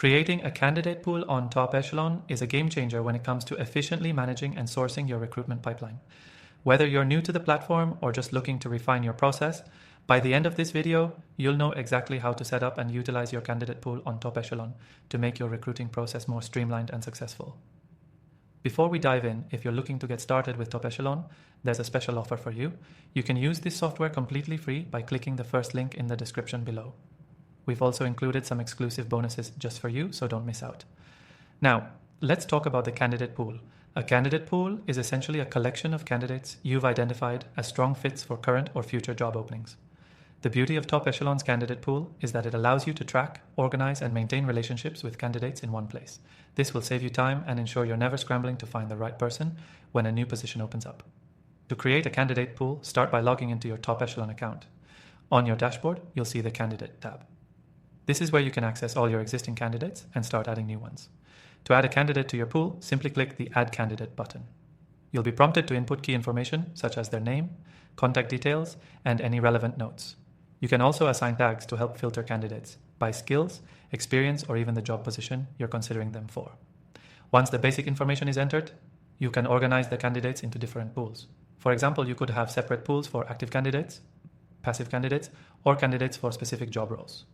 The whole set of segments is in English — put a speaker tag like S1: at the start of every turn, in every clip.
S1: Creating a candidate pool on Top Echelon is a game changer when it comes to efficiently managing and sourcing your recruitment pipeline. Whether you're new to the platform or just looking to refine your process, by the end of this video, you'll know exactly how to set up and utilize your candidate pool on Top Echelon to make your recruiting process more streamlined and successful. Before we dive in, if you're looking to get started with Top Echelon, there's a special offer for you. You can use this software completely free by clicking the first link in the description below. We've also included some exclusive bonuses just for you, so don't miss out. Now, let's talk about the candidate pool. A candidate pool is essentially a collection of candidates you've identified as strong fits for current or future job openings. The beauty of Top Echelon's candidate pool is that it allows you to track, organize, and maintain relationships with candidates in one place. This will save you time and ensure you're never scrambling to find the right person when a new position opens up. To create a candidate pool, start by logging into your Top Echelon account. On your dashboard, you'll see the Candidate tab. This is where you can access all your existing candidates and start adding new ones. To add a candidate to your pool, simply click the Add Candidate button. You'll be prompted to input key information such as their name, contact details, and any relevant notes. You can also assign tags to help filter candidates by skills, experience, or even the job position you're considering them for. Once the basic information is entered, you can organize the candidates into different pools. For example, you could have separate pools for active candidates, passive candidates, or candidates for specific job roles.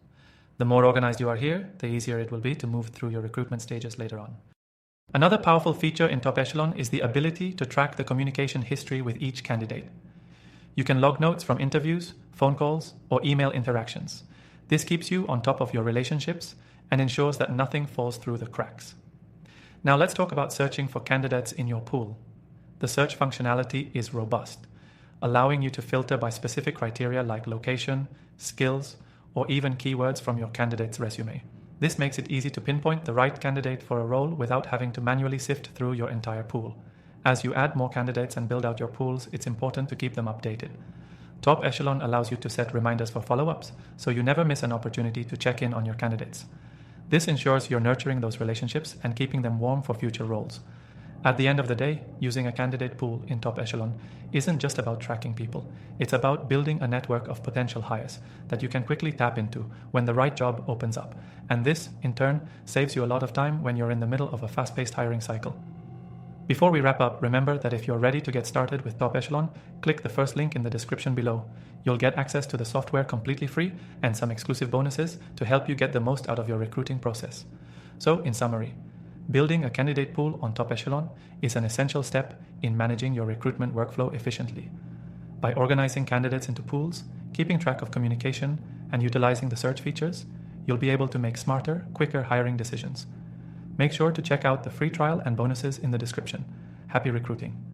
S1: The more organized you are here, the easier it will be to move through your recruitment stages later on. Another powerful feature in Top Echelon is the ability to track the communication history with each candidate. You can log notes from interviews, phone calls, or email interactions. This keeps you on top of your relationships and ensures that nothing falls through the cracks. Now let's talk about searching for candidates in your pool. The search functionality is robust, allowing you to filter by specific criteria like location, skills, or even keywords from your candidate's resume. This makes it easy to pinpoint the right candidate for a role without having to manually sift through your entire pool. As you add more candidates and build out your pools, it's important to keep them updated. Top Echelon allows you to set reminders for follow-ups, so you never miss an opportunity to check in on your candidates. This ensures you're nurturing those relationships and keeping them warm for future roles. At the end of the day, using a candidate pool in Top Echelon isn't just about tracking people. It's about building a network of potential hires that you can quickly tap into when the right job opens up. And this, in turn, saves you a lot of time when you're in the middle of a fast-paced hiring cycle. Before we wrap up, remember that if you're ready to get started with Top Echelon, click the first link in the description below. You'll get access to the software completely free and some exclusive bonuses to help you get the most out of your recruiting process. So, in summary, building a candidate pool on Top Echelon is an essential step in managing your recruitment workflow efficiently. By organizing candidates into pools, keeping track of communication, and utilizing the search features, you'll be able to make smarter, quicker hiring decisions. Make sure to check out the free trial and bonuses in the description. Happy recruiting!